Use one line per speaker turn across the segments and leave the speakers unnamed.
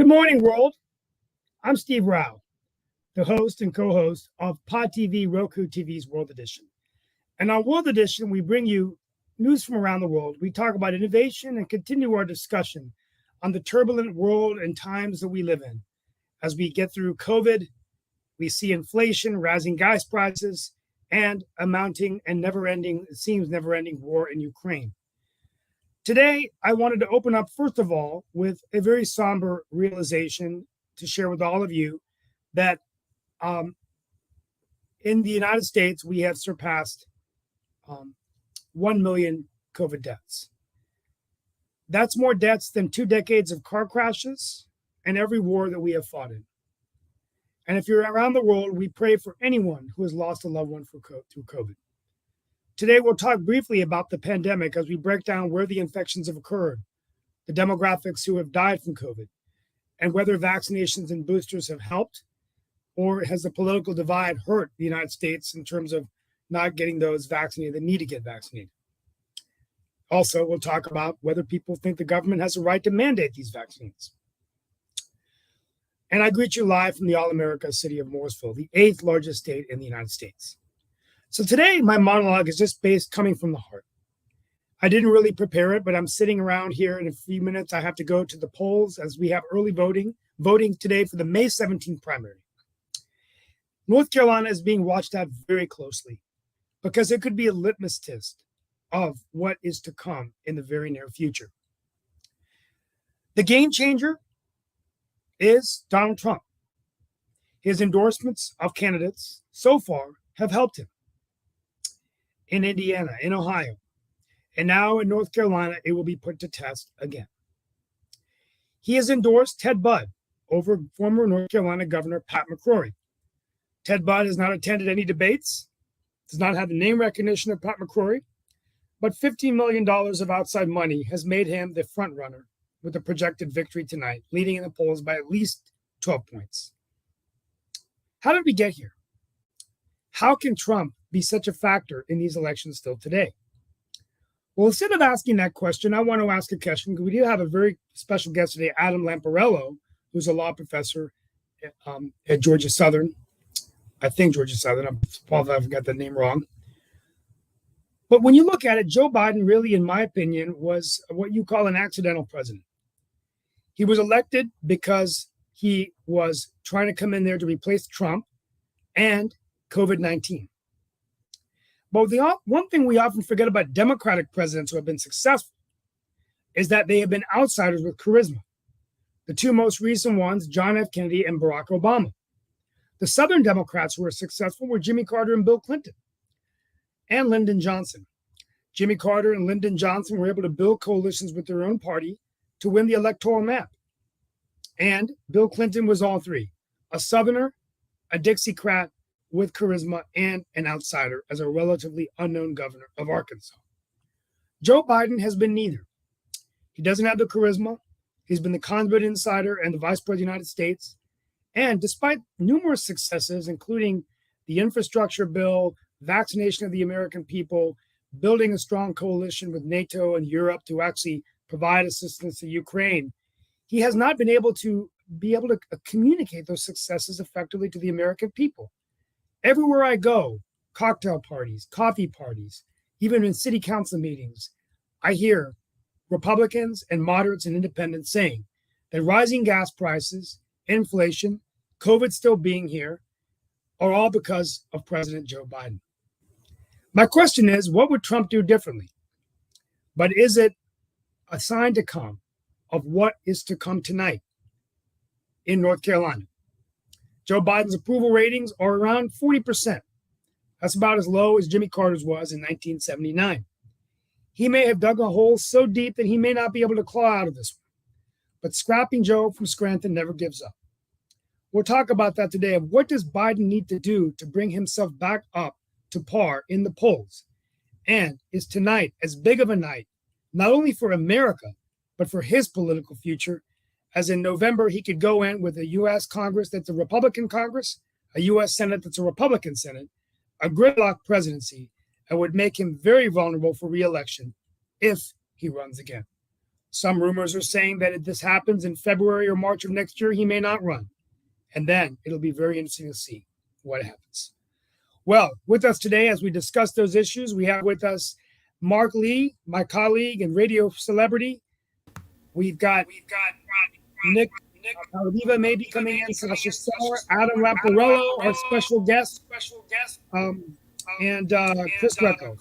morning, world. I'm Steve Rao, the host and co-host of Pod TV Roku TV's World Edition. And on World Edition, we bring you news from around the world. We talk about innovation and continue our discussion on the turbulent world and times that we live in. As we get through COVID, we see inflation, rising gas prices, and a mounting and never-ending war in Ukraine. Today, I wanted to open up, first of all, with a very somber realization to share with all of you that in the United States, we have surpassed 1 million COVID deaths. That's more deaths than 2 decades of car crashes and every war that we have fought in. And if you're around the world, we pray for anyone who has lost a loved one through COVID. Today, we'll talk briefly about the pandemic as we break down where the infections have occurred, the demographics who have died from COVID, and whether vaccinations and boosters have helped, or has the political divide hurt the United States in terms of not getting those vaccinated that need to get vaccinated. Also, we'll talk about whether people think the government has a right to mandate these vaccines. And I greet you live from the All-America city of Mooresville, the 8th largest state in the United States. So today, my monologue is just coming from the heart. I didn't really prepare it, but I'm sitting around here in a few minutes. I have to go to the polls as we have early voting today for the May 17th primary. North Carolina is being watched out very closely because it could be a litmus test of what is to come in the very near future. The game changer is Donald Trump. His endorsements of candidates so far have helped him in Indiana, in Ohio, and now in North Carolina, it will be put to test again. He has endorsed Ted Budd over former North Carolina Governor Pat McCrory. Ted Budd has not attended any debates, does not have the name recognition of Pat McCrory, but $15 million of outside money has made him the front runner with a projected victory tonight, leading in the polls by at least 12 points. How did we get here? How can Trump be such a factor in these elections still today? Well, instead of asking that question, I want to ask a question because we do have a very special guest today, Adam Lamparello, who's a law professor at Georgia Southern. I think Georgia Southern. I'm apologize if I got the name wrong. But when you look at it, Joe Biden really, in my opinion, was what you call an accidental president. He was elected because he was trying to come in there to replace Trump and COVID-19. But the one thing we often forget about Democratic presidents who have been successful is that they have been outsiders with charisma. The two most recent ones, John F. Kennedy and Barack Obama. The Southern Democrats who were successful were Jimmy Carter and Bill Clinton and Lyndon Johnson. Jimmy Carter and Lyndon Johnson were able to build coalitions with their own party to win the electoral map. And Bill Clinton was all three, a Southerner, a Dixiecrat with charisma, and an outsider as a relatively unknown governor of Arkansas. Joe Biden has been neither. He doesn't have the charisma. He's been the consummate insider and the vice president of the United States. And despite numerous successes, including the infrastructure bill, vaccination of the American people, building a strong coalition with NATO and Europe to actually provide assistance to Ukraine, he has not been able to communicate those successes effectively to the American people. Everywhere I go, cocktail parties, coffee parties, even in city council meetings, I hear Republicans and moderates and independents saying that rising gas prices, inflation, COVID still being here, are all because of President Joe Biden. My question is, what would Trump do differently? But is it a sign to come of what is to come tonight in North Carolina? Joe Biden's approval ratings are around 40%. That's about as low as Jimmy Carter's was in 1979. He may have dug a hole so deep that he may not be able to claw out of this one. But scrapping Joe from Scranton never gives up. We'll talk about that today of what does Biden need to do to bring himself back up to par in the polls. And is tonight as big of a night, not only for America, but for his political future, as in November, he could go in with a U.S. Congress that's a Republican Congress, a U.S. Senate that's a Republican Senate, a gridlock presidency, and would make him very vulnerable for re-election if he runs again. Some rumors are saying that if this happens in February or March of next year, he may not run. And then it'll be very interesting to see what happens. Well, with us today, as we discuss those issues, we have with us Mark Lee, my colleague and radio celebrity. We've got Nick Oliva may be coming in, Sasha Starr, Adam Lamparello, our special guest, and Chris Greco.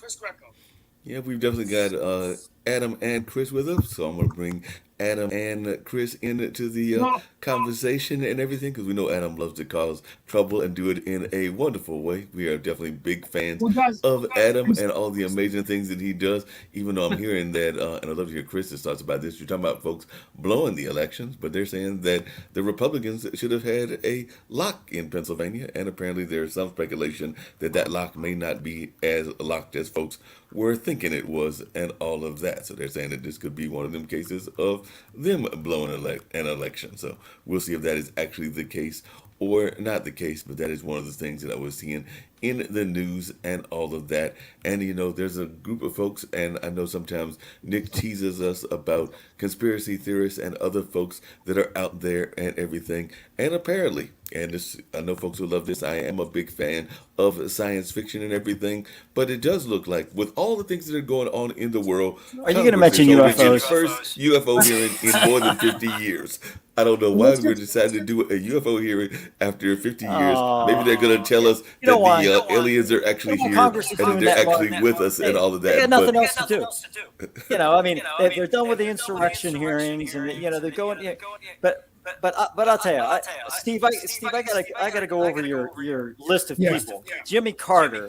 Yeah, we've definitely got Adam and Chris with us, so I'm going to bring Adam and Chris into the conversation and everything, because we know Adam loves to cause trouble and do it in a wonderful way. We are definitely big fans of Adam and all the amazing things that he does, even though I'm hearing that, and I'd love to hear Chris's thoughts about this. You're talking about folks blowing the elections, but they're saying that the Republicans should have had a lock in Pennsylvania, and apparently there's some speculation that that lock may not be as locked as folks were thinking it was, and all of that. So they're saying that this could be one of them cases of them blowing an election. So we'll see if that is actually the case or not the case, but that is one of the things that I was seeing in the news and all of that. And, you know, there's a group of folks, and I know sometimes Nick teases us about conspiracy theorists and other folks that are out there and everything. And apparently, and this, I know folks who love this, I am a big fan of science fiction and everything, but it does look like with all the things that are going on in the world,
are you going to mention UFOs?
First UFO hearing in more than 50 years. I don't know why we decided to do a UFO hearing after 50 years. Maybe they're going to tell us that the aliens are actually here and that they're actually with us and all of that.
They got nothing else to do. You know, I mean, they're done with the insurrection hearings, and you know they're going. But I'll tell you, Steve, I gotta go over your list of people. Jimmy Carter,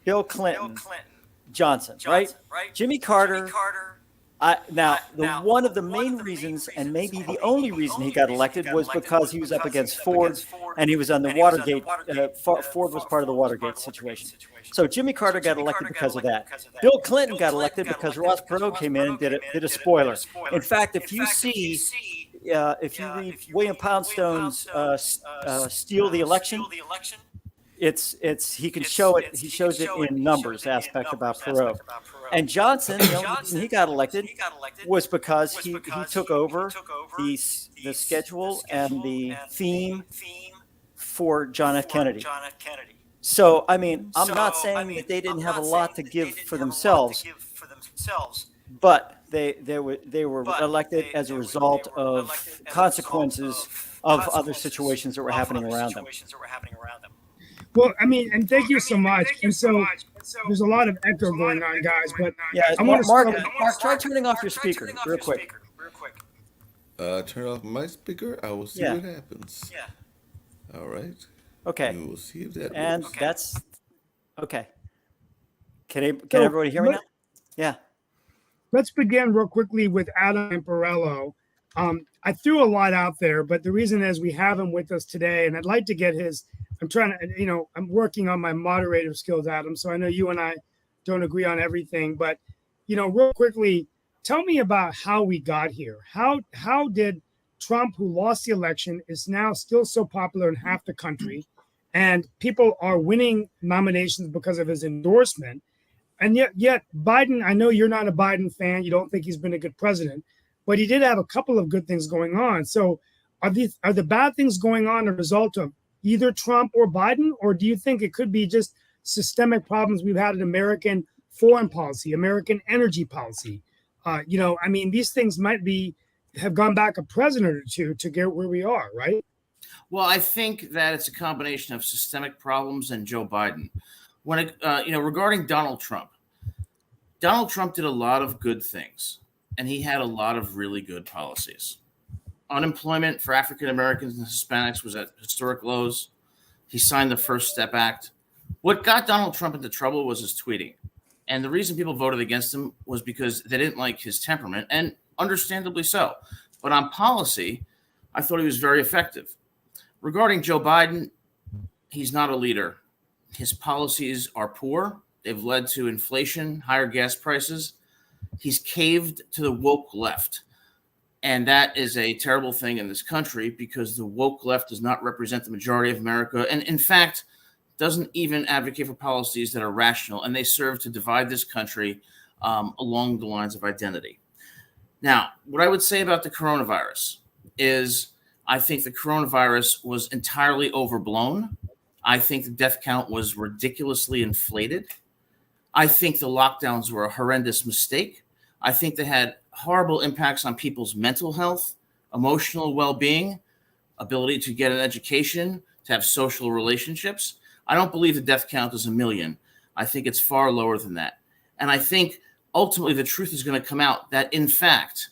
Bill Clinton, Johnson, right? Jimmy Carter. One of the main reasons, and maybe the only reason he got elected, was because he was up against Ford, and he was on the Watergate. Ford was part of the Watergate situation. So Jimmy Carter got elected because of that. Bill Clinton got elected because Ross Perot came in and did a spoiler. In fact, if you read William Poundstone's "Steal the Election," he can show it. He shows it in numbers aspect about Perot. And Johnson, the only reason he got elected was because he took over the schedule and the theme for John F. Kennedy. So, I mean, I'm not saying that they didn't have a lot to give for themselves, but they were elected as a result of consequences of other situations that were happening around them.
Well, I mean, and thank you so much. And so there's a lot of echo going on, guys. But
I want to Mark, try turning off your speaker real quick.
Turn off my speaker. I will see what happens. All right.
Okay.
We will see if that
works. That's okay. Can
So
everybody hear me now? Yeah.
Let's begin real quickly with Adam Lamparello. I threw a lot out there, but the reason is we have him with us today, and I'd like to get his. I'm working on my moderator skills, Adam. So I know you and I don't agree on everything, but real quickly, tell me about how we got here. How did Trump, who lost the election, is now still so popular in half the country, and people are winning nominations because of his endorsement, and yet Biden? I know you're not a Biden fan. You don't think he's been a good president, but he did have a couple of good things going on. So are the bad things going on a result of either Trump or Biden, or do you think it could be just systemic problems we've had in American foreign policy, American energy policy? These things might have gone back a president or two to get where we are, right?
Well, I think that it's a combination of systemic problems and Joe Biden. When regarding Donald Trump did a lot of good things, and he had a lot of really good policies. Unemployment for African Americans and Hispanics was at historic lows. He signed the First Step Act. What got Donald Trump into trouble was his tweeting. And the reason people voted against him was because they didn't like his temperament, and understandably so. But on policy, I thought he was very effective. Regarding Joe Biden, he's not a leader. His policies are poor. They've led to inflation, higher gas prices. He's caved to the woke left. And that is a terrible thing in this country because the woke left does not represent the majority of America. And in fact, doesn't even advocate for policies that are rational. And they serve to divide this country along the lines of identity. Now, what I would say about the coronavirus is I think the coronavirus was entirely overblown. I think the death count was ridiculously inflated. I think the lockdowns were a horrendous mistake. I think they had horrible impacts on people's mental health, emotional well-being, ability to get an education, to have social relationships. I don't believe the death count is 1 million. I think it's far lower than that. And I think ultimately the truth is going to come out that, in fact,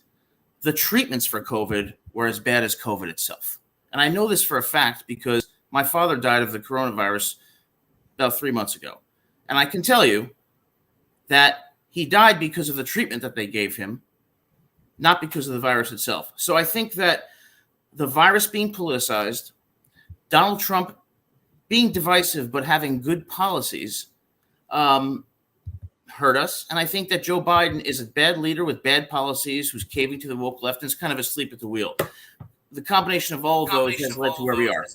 the treatments for COVID were as bad as COVID itself. And I know this for a fact because my father died of the coronavirus about 3 months ago. And I can tell you that he died because of the treatment that they gave him, not because of the virus itself. So I think that the virus being politicized, Donald Trump being divisive but having good policies hurt us. And I think that Joe Biden is a bad leader with bad policies who's caving to the woke left and is kind of asleep at the wheel. The combination of all of those has led to where we are.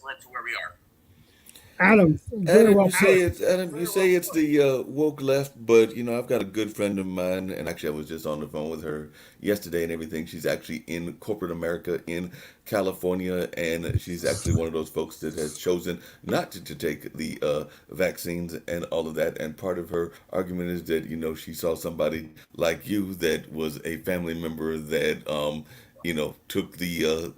Adam, very well put.
Adam, you say it's the woke left, but I've got a good friend of mine, and actually I was just on the phone with her yesterday and everything. She's actually in corporate America in California, and she's actually one of those folks that has chosen not to take the vaccines and all of that. And part of her argument is that she saw somebody like you that was a family member that took the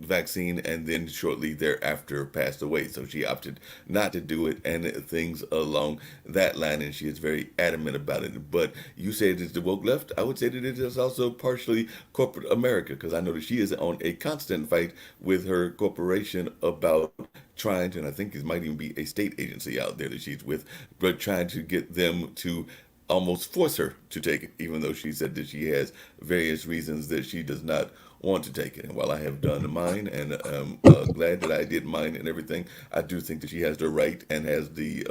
vaccine and then shortly thereafter passed away. So she opted not to do it and things along that line, and she is very adamant about it. But you say it is the woke left. I would say that it is also partially corporate America, because I know that she is on a constant fight with her corporation about trying to, and I think it might even be a state agency out there that she's with, but trying to get them to almost force her to take it, even though she said that she has various reasons that she does not want to take it. And while I have done mine and I'm glad that I did mine and everything, I do think that she has the right and has the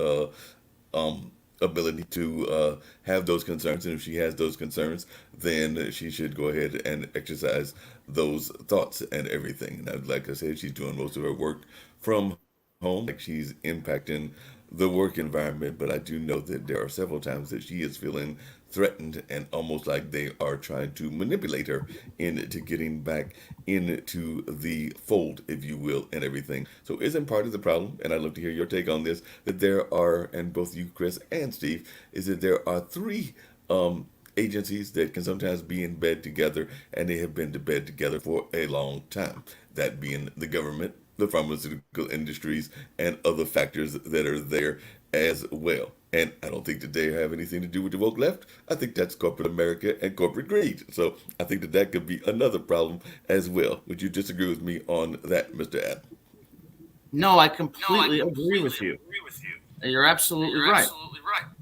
ability to have those concerns. And if she has those concerns, then she should go ahead and exercise those thoughts and everything. And like I said, she's doing most of her work from home, like she's impacting the work environment, but I do know that there are several times that she is feeling threatened and almost like they are trying to manipulate her into getting back into the fold, if you will, and everything. So isn't part of the problem, and I'd love to hear your take on this, that there are, and both you, Chris, and Steve, is that there are three agencies that can sometimes be in bed together, and they have been to bed together for a long time. That being the government, the pharmaceutical industries, and other factors that are there as well. And I don't think that they have anything to do with the woke left. I think that's corporate America and corporate greed. So I think that that could be another problem as well. Would you disagree with me on that, Mr. Adam?
No, I completely agree with you. You're absolutely right.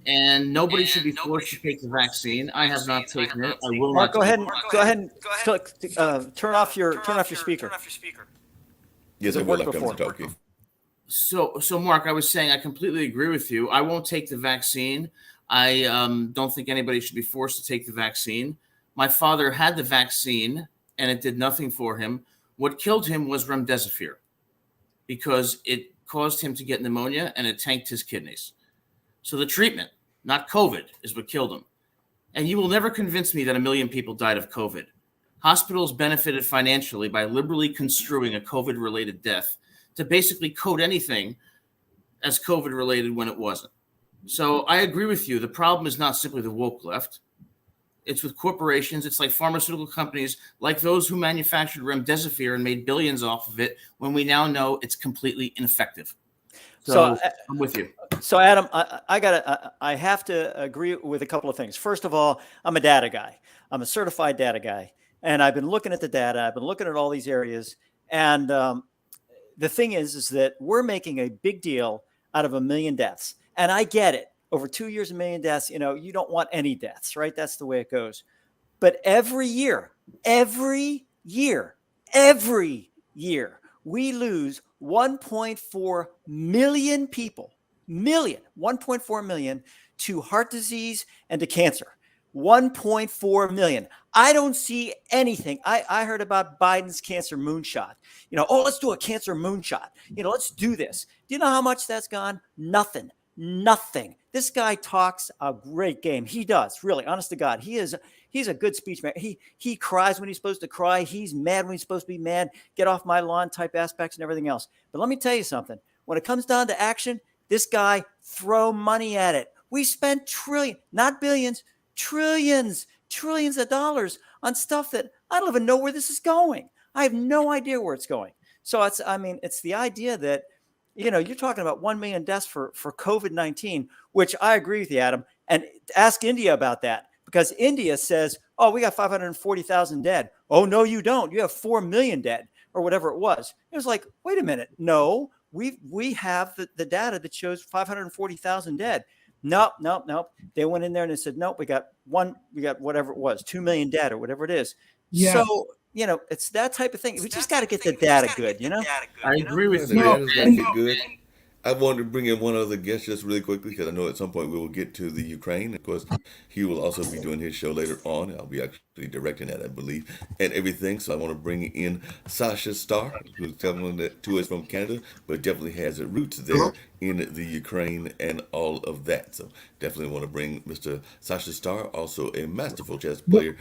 And nobody should be forced to take the vaccine. I have not taken it. I will
Mark,
not.
go ahead and turn off your speaker.
Yes, I
It
will.
worked
I come to
before.
talking.
So Mark, I was saying I completely agree with you. I won't take the vaccine. I don't think anybody should be forced to take the vaccine. My father had the vaccine and it did nothing for him. What killed him was remdesivir because it caused him to get pneumonia and it tanked his kidneys. So the treatment, not COVID, is what killed him. And you will never convince me that 1 million people died of COVID. Hospitals benefited financially by liberally construing a COVID-related death to basically code anything as COVID-related when it wasn't. So I agree with you. The problem is not simply the woke left. It's with corporations. It's like pharmaceutical companies, like those who manufactured remdesivir and made billions off of it, when we now know it's completely ineffective. So I'm with you.
So Adam, I have to agree with a couple of things. First of all, I'm a data guy. I'm a certified data guy. And I've been looking at the data. I've been looking at all these areas. And the thing is that we're making a big deal out of 1 million deaths. And I get it. Over 2 years, 1 million deaths, you don't want any deaths, right? That's the way it goes. But every year, we lose 1.4 million people, 1.4 million to heart disease and to cancer. 1.4 million. I don't see anything. I heard about Biden's cancer moonshot. Let's do a cancer moonshot. Let's do this. Do you know how much that's gone? Nothing. Nothing. This guy talks a great game. He does, really, honest to God. He's a good speech man. He cries when he's supposed to cry. He's mad when he's supposed to be mad. Get off my lawn type aspects and everything else. But let me tell you something. When it comes down to action, this guy throw money at it. We spent not billions, trillions of dollars on stuff that I don't even know where this is going. I have no idea where it's going. So it's the idea that, you're talking about 1 million deaths for COVID-19, which I agree with you, Adam. And ask India about that, because India says, oh, we got 540,000 dead. Oh, no, you don't. You have 4 million dead, or whatever it was. It was like, wait a minute. No, we have the data that shows 540,000 dead. Nope. They went in there and they said, nope, we got whatever it was, 2 million dead or whatever it is. Yeah. So, it's that type of thing. We just got to get the data good,
I agree with
The
you.
data's gotta get good. I wanted to bring in one other guest just really quickly because I know at some point we will get to the Ukraine. Of course, he will also be doing his show later on. I'll be actually directing that, I believe, and everything. So I want to bring in Sasha Starr, who's coming to us from Canada, but definitely has her roots there in the Ukraine and all of that. So definitely want to bring Mr. Sasha Starr, also a masterful chess player,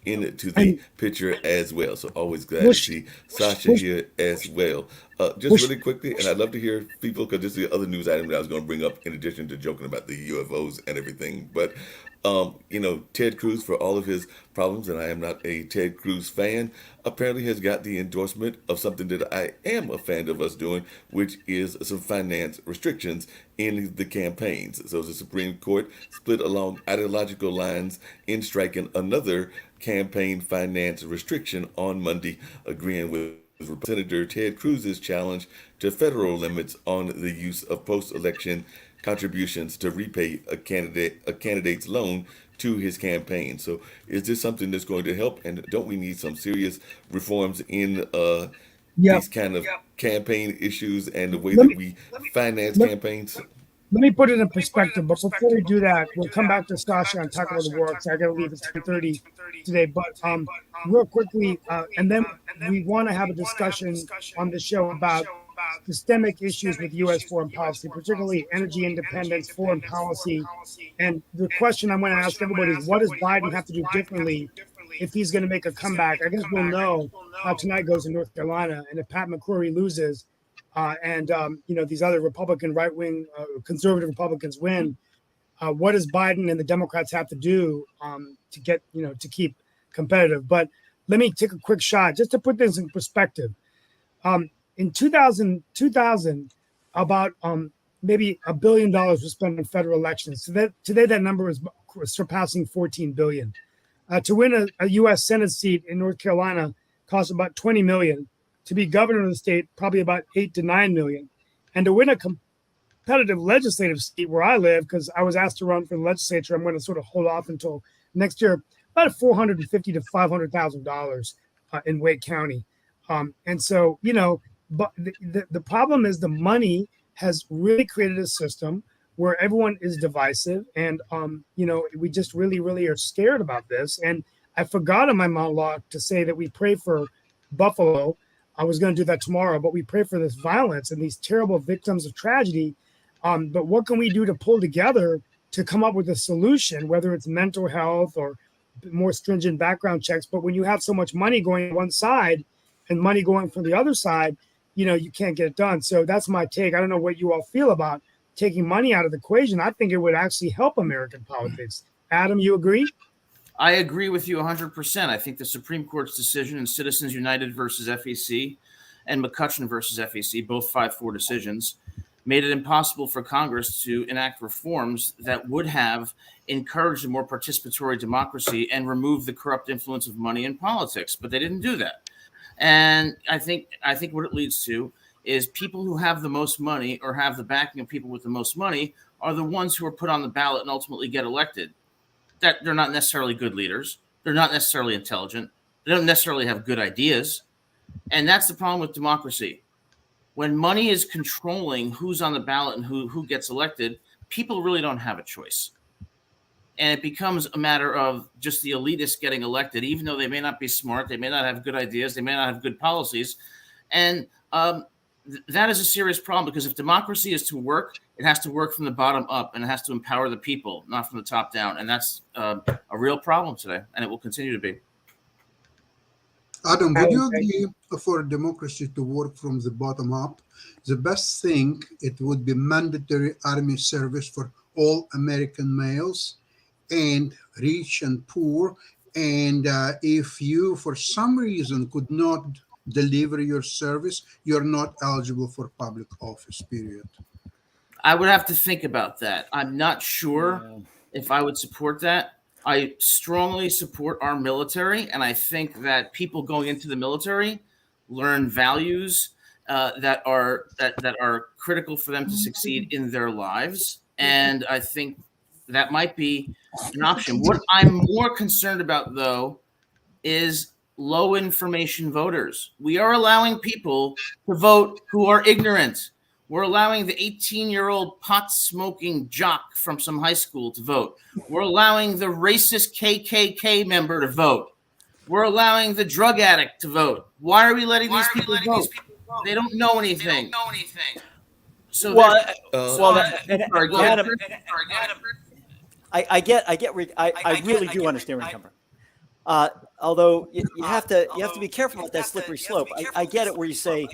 into the picture as well. So always glad to see Sasha here as well. Just really quickly, and I'd love to hear people, because this is the other news item that I was going to bring up in addition to joking about the UFOs and everything. But, Ted Cruz, for all of his problems, and I am not a Ted Cruz fan, apparently has got the endorsement of something that I am a fan of us doing, which is some finance restrictions in the campaigns. So the Supreme Court split along ideological lines in striking another campaign finance restriction on Monday, agreeing with Senator Ted Cruz's challenge to federal limits on the use of post-election contributions to repay a candidate's loan to his campaign. So is this something that's going to help? And don't we need some serious reforms in these kind of campaign issues and the way that we finance campaigns?
Let me put it in perspective, but before we do that, we'll come back to Sasha and talk about the works. I got to leave at 10:30 today, but real quickly, and then we want to have a discussion on the show about systemic issues with U.S. foreign policy, particularly energy independence, foreign policy. And the question I want to ask everybody is, what does Biden have to do differently if he's going to make a comeback? I guess we'll know how tonight goes in North Carolina, and if Pat McCrory loses, and these other Republican right-wing conservative Republicans win, what does Biden and the Democrats have to do to get to keep competitive? But let me take a quick shot just to put this in perspective. In 2000, about maybe $1 billion was spent on federal elections. So today that number is surpassing $14 billion. To win a U.S. Senate seat in North Carolina costs about $20 million. To be governor of the state, probably about $8 to $9 million. And to win a competitive legislative seat where I live, because I was asked to run for the legislature, I'm going to sort of hold off until next year, about $450,000 to $500,000 in Wake County. And so, but the problem is the money has really created a system where everyone is divisive. And, we just really, really are scared about this. And I forgot in my monologue to say that we pray for Buffalo. I was going to do that tomorrow, but we pray for this violence and these terrible victims of tragedy. But what can we do to pull together to come up with a solution, whether it's mental health or more stringent background checks? But when you have so much money going one side and money going from the other side, you can't get it done. So that's my take. I don't know what you all feel about taking money out of the equation. I think it would actually help American politics. Adam, you agree?
I agree with you 100%. I think the Supreme Court's decision in Citizens United versus FEC and McCutcheon versus FEC, both 5-4 decisions, made it impossible for Congress to enact reforms that would have encouraged a more participatory democracy and removed the corrupt influence of money in politics. But they didn't do that. And I think what it leads to is people who have the most money or have the backing of people with the most money are the ones who are put on the ballot and ultimately get elected. That they're not necessarily good leaders. They're not necessarily intelligent. They don't necessarily have good ideas. And that's the problem with democracy. When money is controlling who's on the ballot and who gets elected, people really don't have a choice. And it becomes a matter of just the elitists getting elected, even though they may not be smart, they may not have good ideas, they may not have good policies. And that is a serious problem, because if democracy is to work, it has to work from the bottom up, and it has to empower the people, not from the top down. And that's a real problem today, and it will continue to be.
Adam, would you agree for democracy to work from the bottom up? The best thing, it would be mandatory army service for all American males, and rich and poor. And if you, for some reason, could not deliver your service, you're not eligible for public office, period.
I would have to think about that. I'm not sure if I would support that. I strongly support our military, and I think that people going into the military learn values that are critical for them to succeed in their lives. And I think that might be an option. What I'm more concerned about, though, is low information voters. We are allowing people to vote who are ignorant. We're allowing the 18-year-old pot-smoking jock from some high school to vote. We're allowing the racist KKK member to vote. We're allowing the drug addict to vote. Why are we letting these people vote? They don't know anything. So
Adam, I really do understand where you come from. Although you have to be careful with that slippery slope. I get it where you say,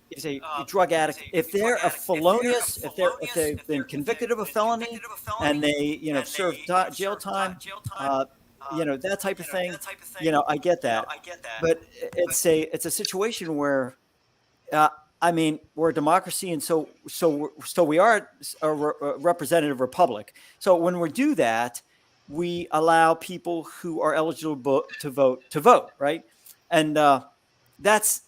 is a drug addict, if they're a felonious, if they've been convicted of a felony and they serve jail time, that type of thing, I get that. But it's a situation where, we're a democracy, and so we are a representative republic. So when we do that, we allow people who are eligible to vote, right? And that's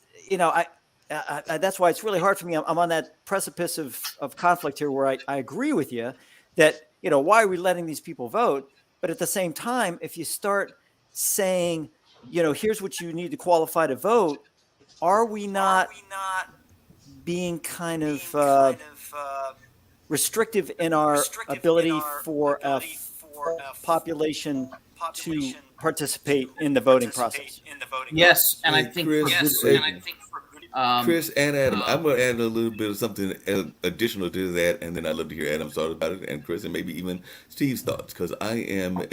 that's why it's really hard for me. I'm on that precipice of conflict here, where I agree with you that, why are we letting these people vote? But at the same time, if you start saying, here's what you need to qualify to vote, are we not being kind of restrictive in our ability for a population to participate in the voting process?
Yes, and I think
Chris and Adam, I'm going to add a little bit of something additional to that, and then I'd love to hear Adam's thoughts about it, and Chris, and maybe even Steve's thoughts, because I am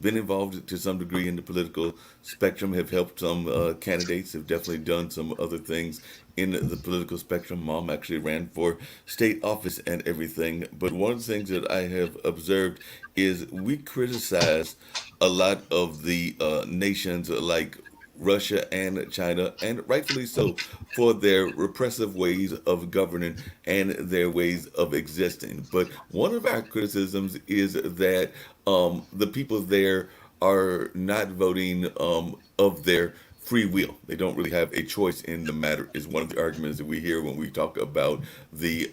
been involved to some degree in the political spectrum, have helped some candidates, have definitely done some other things in the political spectrum. Mom actually ran for state office and everything. But one of the things that I have observed is we criticize a lot of the nations like Russia and China, and rightfully so, for their repressive ways of governing and their ways of existing. But one of our criticisms is that the people there are not voting of their free will. They don't really have a choice in the matter, is one of the arguments that we hear when we talk about the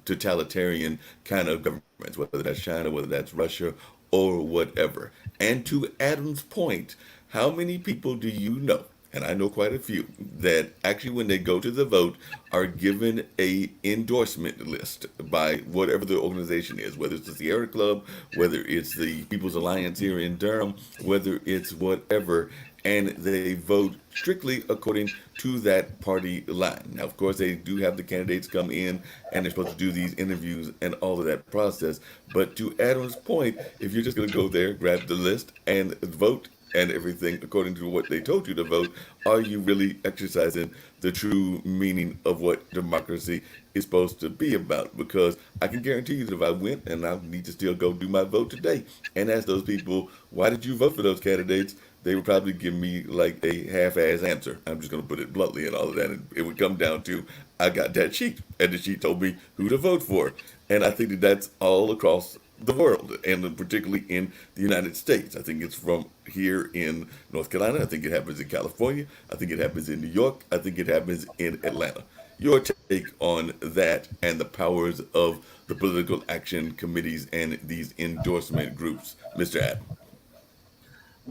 totalitarian kind of governments, whether that's China, whether that's Russia, or whatever. And to Adam's point, how many people do you know, and I know quite a few, that actually when they go to the vote are given a endorsement list by whatever the organization is, whether it's the Sierra Club, whether it's the People's Alliance here in Durham, whether it's whatever, and they vote strictly according to that party line. Now, of course, they do have the candidates come in and they're supposed to do these interviews and all of that process. But to Adam's point, if you're just going to go there, grab the list and vote and everything according to what they told you to vote, are you really exercising the true meaning of what democracy is supposed to be about? Because I can guarantee you that if I went, and I need to still go do my vote today, and ask those people, why did you vote for those candidates? They would probably give me like a half-ass answer. I'm just going to put it bluntly and all of that. And it would come down to, I got that sheet, and the sheet told me who to vote for. And I think that that's all across the world, and particularly in the United States. I think it's from here in North Carolina. I think it happens in California. I think it happens in New York. I think it happens in Atlanta. Your take on that and the powers of the political action committees and these endorsement groups, Mr. Adam.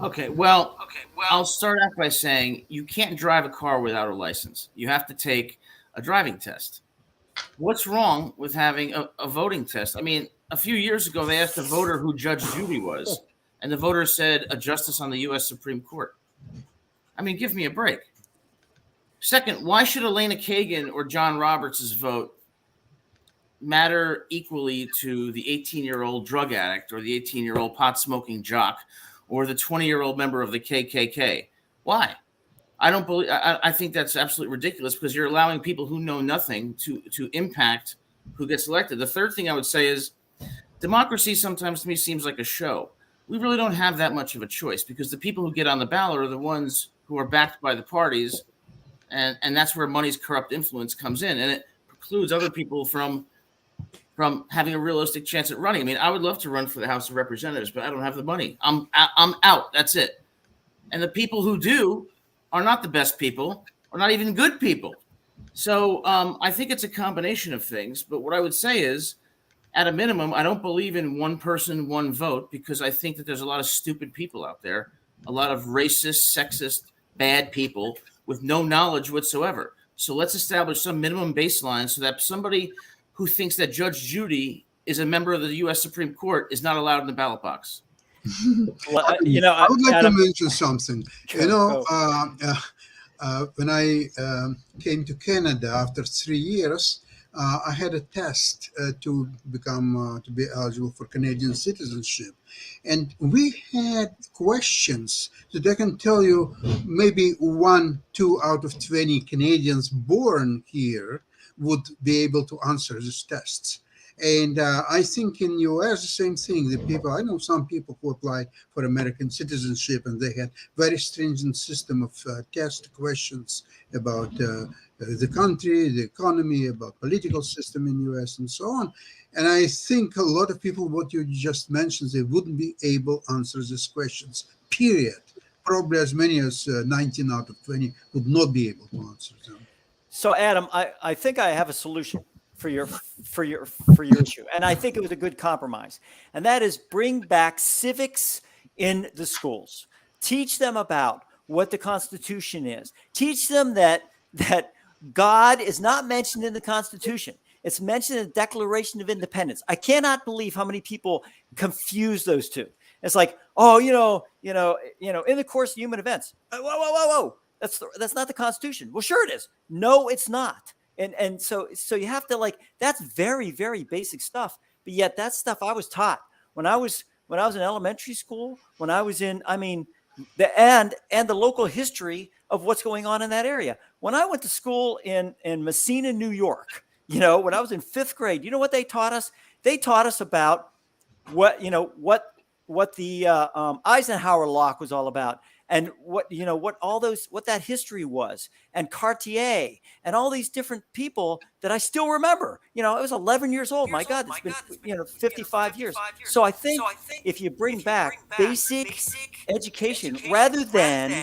Okay, well, I'll start off by saying you can't drive a car without a license. You have to take a driving test. What's wrong with having a voting test? I mean, a few years ago, they asked a voter who Judge Judy was, and the voter said a justice on the U.S. Supreme Court. I mean, give me a break. Second, why should Elena Kagan or John Roberts' vote matter equally to the 18-year-old drug addict or the 18-year-old pot-smoking jock or the 20-year-old member of the KKK? Why? I think that's absolutely ridiculous because you're allowing people who know nothing to impact who gets elected. The third thing I would say is democracy sometimes to me seems like a show. We really don't have that much of a choice because the people who get on the ballot are the ones who are backed by the parties, and that's where money's corrupt influence comes in, and it precludes other people from having a realistic chance at running. I mean, I would love to run for the House of Representatives, but I don't have the money. I'm out. That's it. And the people who do are not the best people or not even good people. So I think it's a combination of things. But what I would say is, at a minimum, I don't believe in one person, one vote, because I think that there's a lot of stupid people out there, a lot of racist, sexist, bad people with no knowledge whatsoever. So let's establish some minimum baseline so that somebody who thinks that Judge Judy is a member of the U.S. Supreme Court is not allowed in the ballot box.
Well,
I would like
Adam,
to mention something.
Sure,
You know,
go.
when I came to Canada after 3 years, I had a test to become to be eligible for Canadian citizenship, and we had questions that I can tell you maybe 1, 2 out of 20 Canadians born here would be able to answer these tests. And I think in US, the same thing. The people, I know some people who applied for American citizenship and they had very stringent system of test questions about the country, the economy, about political system in US and so on. And I think a lot of people, what you just mentioned, they wouldn't be able to answer these questions, period. Probably as many as 19 out of 20 would not be able to answer them.
So, Adam, I think I have a solution for your issue, and I think it was a good compromise. And that is bring back civics in the schools. Teach them about what the Constitution is. Teach them that God is not mentioned in the Constitution. It's mentioned in the Declaration of Independence. I cannot believe how many people confuse those two. It's like, oh, in the course of human events. Whoa. That's not the Constitution. Well, sure it is. No, it's not. And so you have to that's very, very basic stuff. But yet that's stuff I was taught when I was in elementary school, when I was in, the local history of what's going on in that area. When I went to school in Messina, New York, when I was in 5th grade, you know what they taught us? They taught us about what the Eisenhower Lock was all about. And what that history was, and Cartier, and all these different people that I still remember. I was 11 years old. My God, it's been 55 years. So I think if you bring back basic education rather than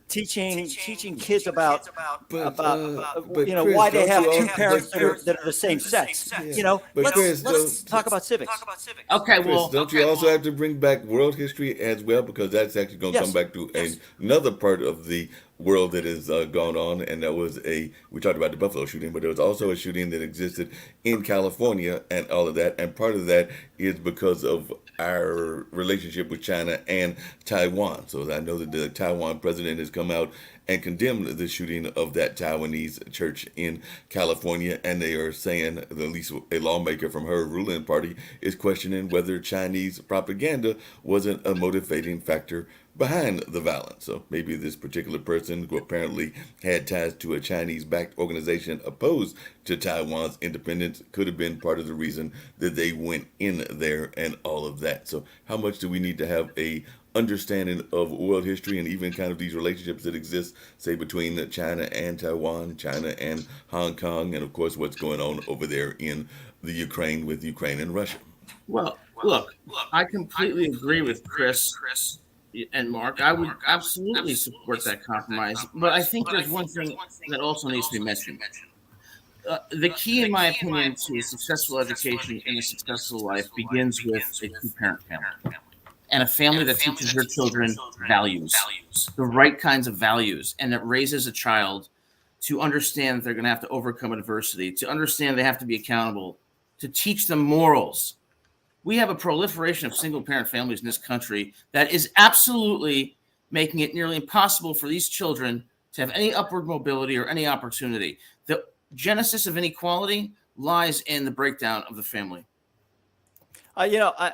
teaching kids about
Chris,
why they have two parents that are the same sex.
But Chris,
let's talk about civics.
Okay,
Chris,
well,
don't you also have to bring back world history as well? Because that's actually going to come back to another part of the world that has gone on, and that was we talked about the Buffalo shooting, but there was also a shooting that existed in California and all of that, and part of that is because of our relationship with China and Taiwan. So I know that the Taiwan president has come out and condemned the shooting of that Taiwanese church in California, and they are saying, at least a lawmaker from her ruling party is questioning whether Chinese propaganda wasn't a motivating factor behind the violence. So maybe this particular person, who apparently had ties to a Chinese-backed organization opposed to Taiwan's independence, could have been part of the reason that they went in there and all of that. So how much do we need to have a understanding of world history and even kind of these relationships that exist, say, between China and Taiwan, China and Hong Kong, and of course what's going on over there in the Ukraine with Ukraine and Russia?
Well, look, I completely agree with Chris and Mark. I would absolutely support that compromise, but I think there's one thing that also needs to be mentioned. The key, in my opinion, to a successful education and a successful life begins with a two-parent family. And a family that teaches their children values, the right kinds of values, and that raises a child to understand that they're going to have to overcome adversity, to understand they have to be accountable, to teach them morals. We have a proliferation of single-parent families in this country that is absolutely making it nearly impossible for these children to have any upward mobility or any opportunity. The genesis of inequality lies in the breakdown of the family.
I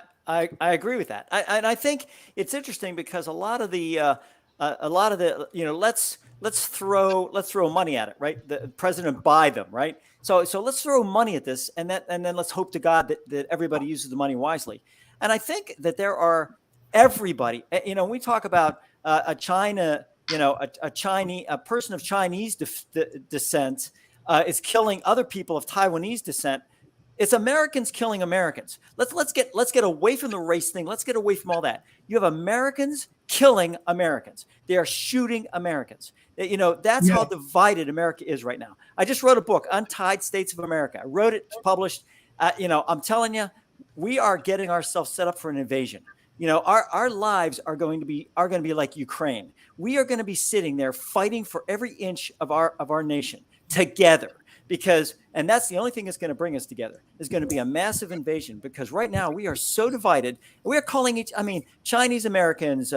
agree with that. And I think it's interesting because a lot of the let's throw money at it, right? The president buy them, right? So let's throw money at this, and then let's hope to God that everybody uses the money wisely. And I think that there are everybody. We talk about a China, a person of Chinese descent is killing other people of Taiwanese descent. It's Americans killing Americans. Let's get away from the race thing. Let's get away from all that. You have Americans killing Americans. They are shooting Americans. That's how divided America is right now. I just wrote a book, Untied States of America. I wrote it, it's published. I'm telling you, we are getting ourselves set up for an invasion. Our lives are going to be like Ukraine. We are going to be sitting there fighting for every inch of our nation together. And that's the only thing that's going to bring us together, is going to be a massive invasion, because right now we are so divided. We are calling Chinese Americans,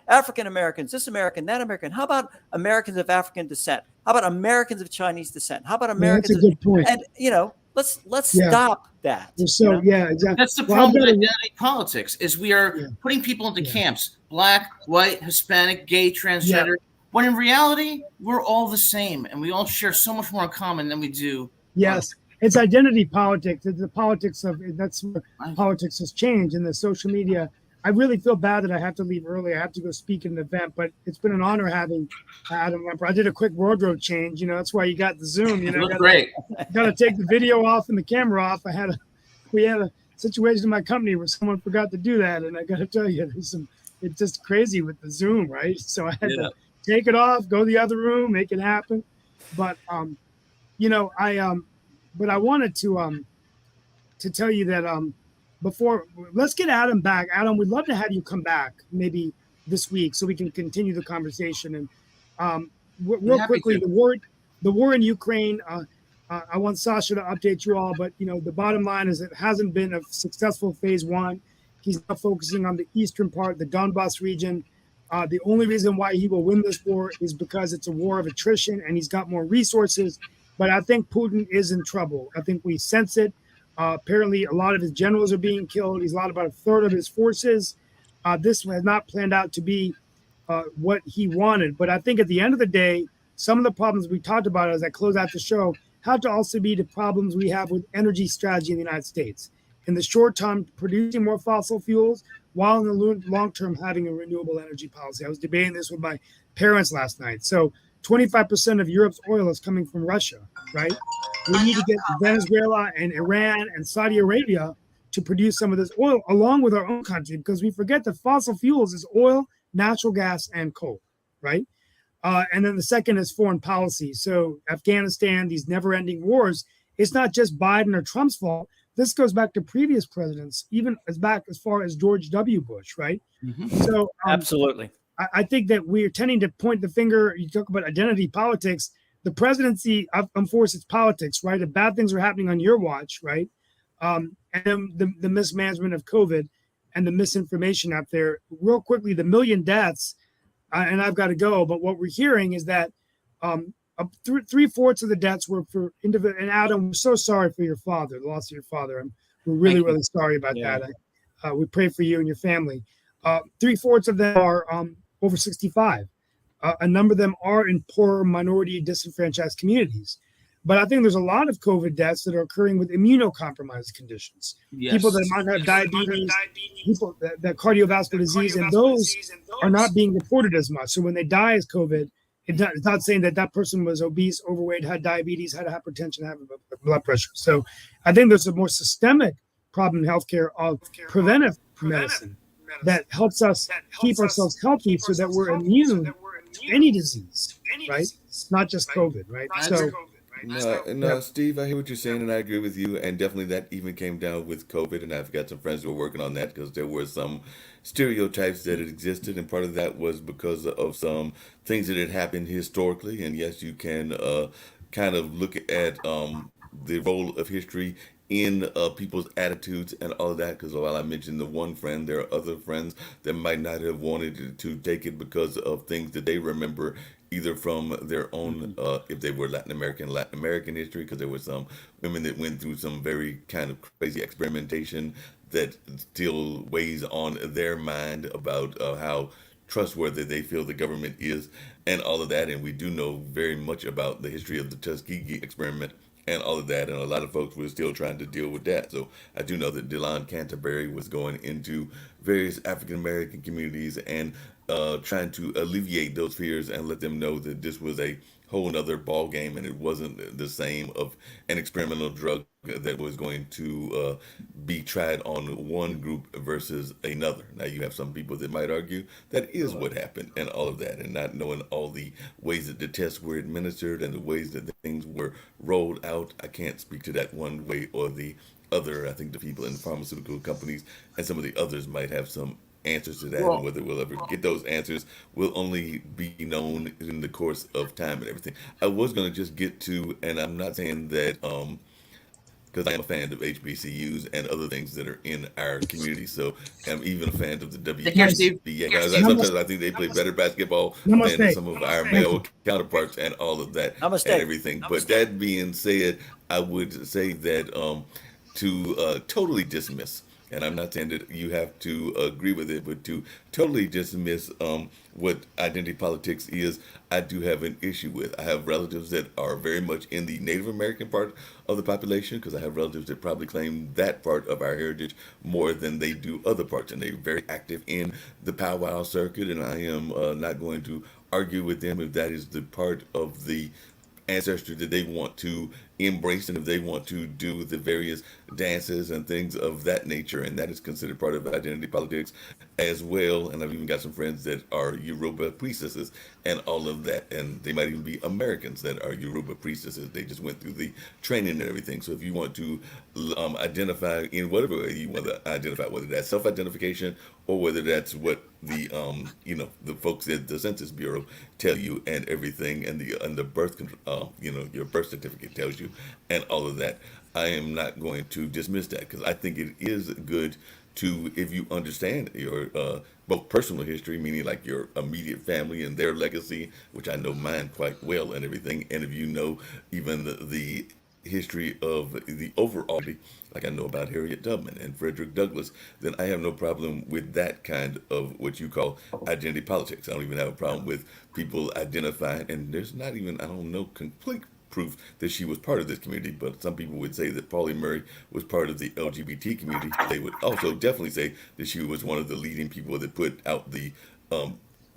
African Americans, this American, that American. How about Americans of African descent? How about Americans of Chinese descent? How about Americans?
That's a good point.
And let's stop that.
So exactly.
That's the problem with identity politics, is we are putting people into camps: black, white, Hispanic, gay, transgender. When in reality, we're all the same, and we all share so much more in common than we do.
Yes, it's identity politics. It's the politics that's where politics has changed in the social media. I really feel bad that I have to leave early. I have to go speak at an event, but it's been an honor having Adam Lemper. I did a quick wardrobe change. That's why you got the Zoom.
Great.
Got to take the video off and the camera off. We had a situation in my company where someone forgot to do that, and I got to tell you, it's just crazy with the Zoom, right? So I had to take it off, go to the other room, make it happen. But I wanted to tell you that before, let's get Adam back. Adam, we'd love to have you come back maybe this week so we can continue the conversation. And real quickly, the war in Ukraine. I want Sasha to update you all, but the bottom line is it hasn't been a successful phase one. He's now focusing on the eastern part, the Donbass region. The only reason why he will win this war is because it's a war of attrition and he's got more resources. But I think Putin is in trouble. I think we sense it. Apparently, a lot of his generals are being killed. He's lost about a third of his forces. This has not planned out to be what he wanted. But I think at the end of the day, some of the problems we talked about as I close out the show have to also be the problems we have with energy strategy in the United States. In the short term, producing more fossil fuels, while in the long term having a renewable energy policy. I was debating this with my parents last night. So 25% of Europe's oil is coming from Russia, right? We need to get Venezuela and Iran and Saudi Arabia to produce some of this oil along with our own country, because we forget that fossil fuels is oil, natural gas, and coal, right? And then the second is foreign policy. So Afghanistan, these never-ending wars, it's not just Biden or Trump's fault. This goes back to previous presidents, even as far as George W. Bush, right?
Mm-hmm.
So
absolutely.
I think that we're tending to point the finger. You talk about identity politics. The presidency enforces politics, right? If bad things are happening on your watch, right? And then the mismanagement of COVID and the misinformation out there. Real quickly, the million deaths, and I've got to go, but what we're hearing is that 3/4 of the deaths were for individual. And Adam, we're so sorry for your father, the loss of your father. We're really, really sorry about that. We pray for you and your family. 3/4 of them are over 65. A number of them are in poor, minority, disenfranchised communities. But I think there's a lot of COVID deaths that are occurring with immunocompromised conditions. Yes. People that might have diabetes, people that cardiovascular disease, and those are not being reported as much. So when they die as COVID, it's not saying that person was obese, overweight, had diabetes, had hypertension, had blood pressure. So I think there's a more systemic problem in healthcare of preventive medicine that helps us keep ourselves healthy so that we're immune to any disease, right? Not just COVID, right?
No, Steve, I hear what you're saying, and I agree with you. And definitely that even came down with COVID, and I've got some friends who are working on that because there were some stereotypes that had existed, and part of that was because of some things that had happened historically. And yes, you can kind of look at the role of history in people's attitudes and all of that. Because while I mentioned the one friend, there are other friends that might not have wanted to take it because of things that they remember either from their own, if they were Latin American history, because there were some women that went through some very kind of crazy experimentation that still weighs on their mind about how trustworthy they feel the government is and all of that. And we do know very much about the history of the Tuskegee experiment and all of that. And a lot of folks were still trying to deal with that. So I do know that Delon Canterbury was going into various African American communities and trying to alleviate those fears and let them know that this was a whole nother ball game and it wasn't the same of an experimental drug that was going to be tried on one group versus another. Now you have some people that might argue that is what happened and all of that, and not knowing all the ways that the tests were administered and the ways that the things were rolled out. I can't speak to that one way or the other. I think the people in the pharmaceutical companies and some of the others might have some answers to that, and whether we'll ever get those answers will only be known in the course of time and everything. I was going to just get to, and I'm not saying that because I am a fan of HBCUs and other things that are in our community. So I'm even a fan of the
Take care, Steve.
WNBA. Sometimes I think they play better basketball
Namaste.
than some of our male counterparts and all of that
Namaste.
and everything. But that being said, I would say that to totally dismiss, and I'm not saying that you have to agree with it, but to totally dismiss what identity politics is, I do have an issue with. I have relatives that are very much in the Native American part of the population, because I have relatives that probably claim that part of our heritage more than they do other parts, and they're very active in the powwow circuit, and I am not going to argue with them if that is the part of the ancestry that they want to embrace, and if they want to do the various dances and things of that nature, and that is considered part of identity politics as well. And I've even got some friends that are Yoruba priestesses and all of that, and they might even be Americans that are Yoruba priestesses. They just went through the training and everything. So if you want to identify in whatever way you want to identify, whether that's self-identification or whether that's what the the folks at the Census Bureau tell you and everything, and the birth control, your birth certificate tells you, and all of that, I am not going to dismiss that, because I think it is good to, if you understand your both personal history, meaning like your immediate family and their legacy, which I know mine quite well and everything, and if you know even the history of the overall, like I know about Harriet Tubman and Frederick Douglass, then I have no problem with that kind of what you call identity politics. I don't even have a problem with people identifying, and there's not even, I don't know, complete proof that she was part of this community, but some people would say that Pauli Murray was part of the LGBT community. They would also definitely say that she was one of the leading people that put out the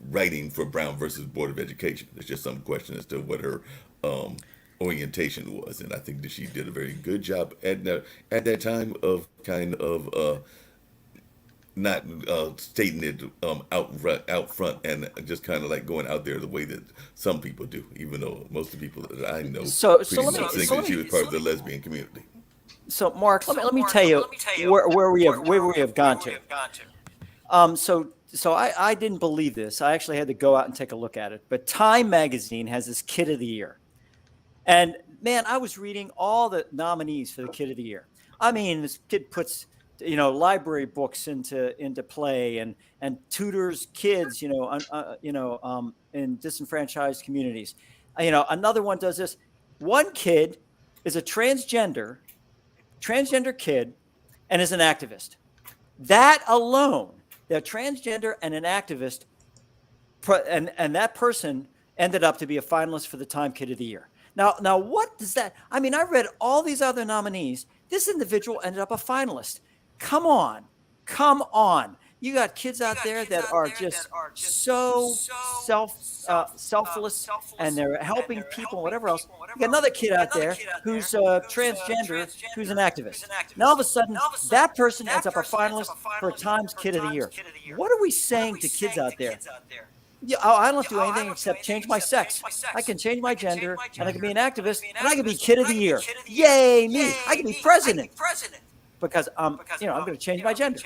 writing for Brown versus Board of Education. There's just some question as to what her orientation was, and I think that she did a very good job at that time of kind of not stating it out front, and just kind of like going out there the way that some people do, even though most of the people that I know pretty much think that she was part of the lesbian community.
So, Mark, let me tell you where we have gone to. So I didn't believe this. I actually had to go out and take a look at it. But Time Magazine has this Kid of the Year. And, man, I was reading all the nominees for the Kid of the Year. I mean, this kid puts, library books into play and tutors kids, in disenfranchised communities. Another one does this. One kid is a transgender kid and is an activist. That alone, they're transgender and an activist, and that person ended up to be a finalist for the Time Kid of the Year. Now, what does that? I mean, I read all these other nominees. This individual ended up a finalist. Come on. You got kids out there that are just so selfless, and they're helping people, whatever else. You got another kid out there who's transgender, who's an activist. Now, all of a sudden, that person ends up a finalist for Times Kid of the Year. What are we saying to kids out there? Yeah, I don't do anything except change my sex. I can change my gender, and I can be an activist, and I can be Kid of the Year. Yay, me! I can be president because I'm going to change my gender.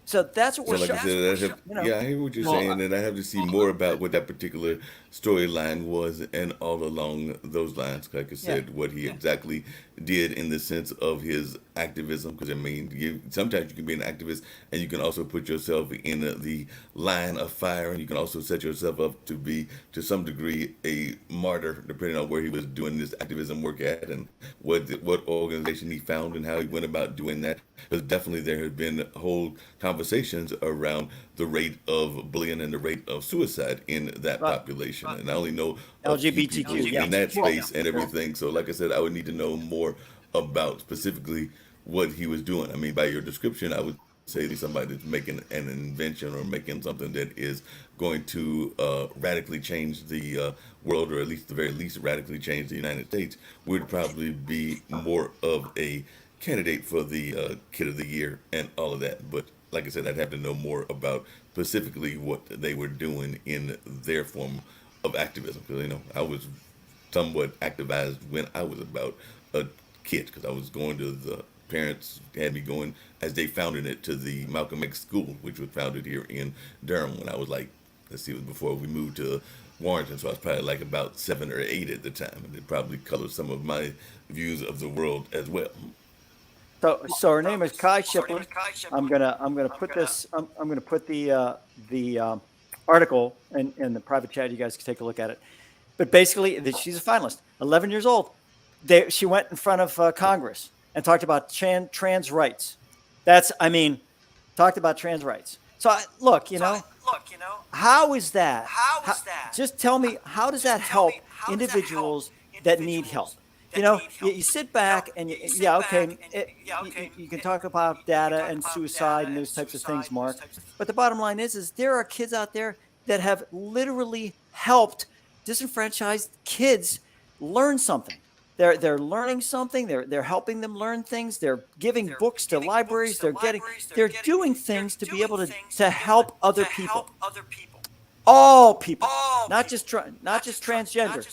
So that's what
So,
we're
like I
showing.
said,
You
I hear what you're
Well,
saying, and I have to see more about what that particular storyline was, and all along those lines, like I
Yeah.
said, what he exactly did in the sense of his activism. Because I mean, sometimes you can be an activist, and you can also put yourself in the line of fire, and you can also set yourself up to be, to some degree, a martyr, depending on where he was doing this activism work at, and what organization he found, and how he went about doing that. Because definitely there have been whole conversations around the rate of bullying and the rate of suicide in that
Right.
population. And I only know a few people
LGBTQ. Yeah.
in that
Well,
space and everything. So, like I said, I would need to know more about specifically what he was doing. I mean, by your description, I would say that somebody that's making an invention or making something that is going to radically change the world, or at least the very least radically change the United States, would probably be more of a candidate for the Kid of the Year and all of that. But like I said, I'd have to know more about specifically what they were doing in their form of activism. Because, I was somewhat activized when I was about a kid, because I was going to the parents had me going as they founded it to the Malcolm X School, which was founded here in Durham when I was like, let's see, it was before we moved to Warrington, so I was probably like about 7 or 8 at the time, and it probably colored some of my views of the world as well.
So her name is Kai Shipley. I'm gonna put this. I'm gonna put the article in the private chat. You guys can take a look at it. But basically, she's a finalist. 11 years old. She went in front of Congress and talked about trans rights. Talked about trans rights. So look, how is that? Just tell me, how does that help individuals that need help? You sit back and you can talk about data and suicide and those types of things, Mark. But the bottom line is there are kids out there that have literally helped disenfranchised kids learn something. They're learning something. They're helping them learn things. They're giving books to libraries. They're doing things to be able to help other people. All people, not just transgender.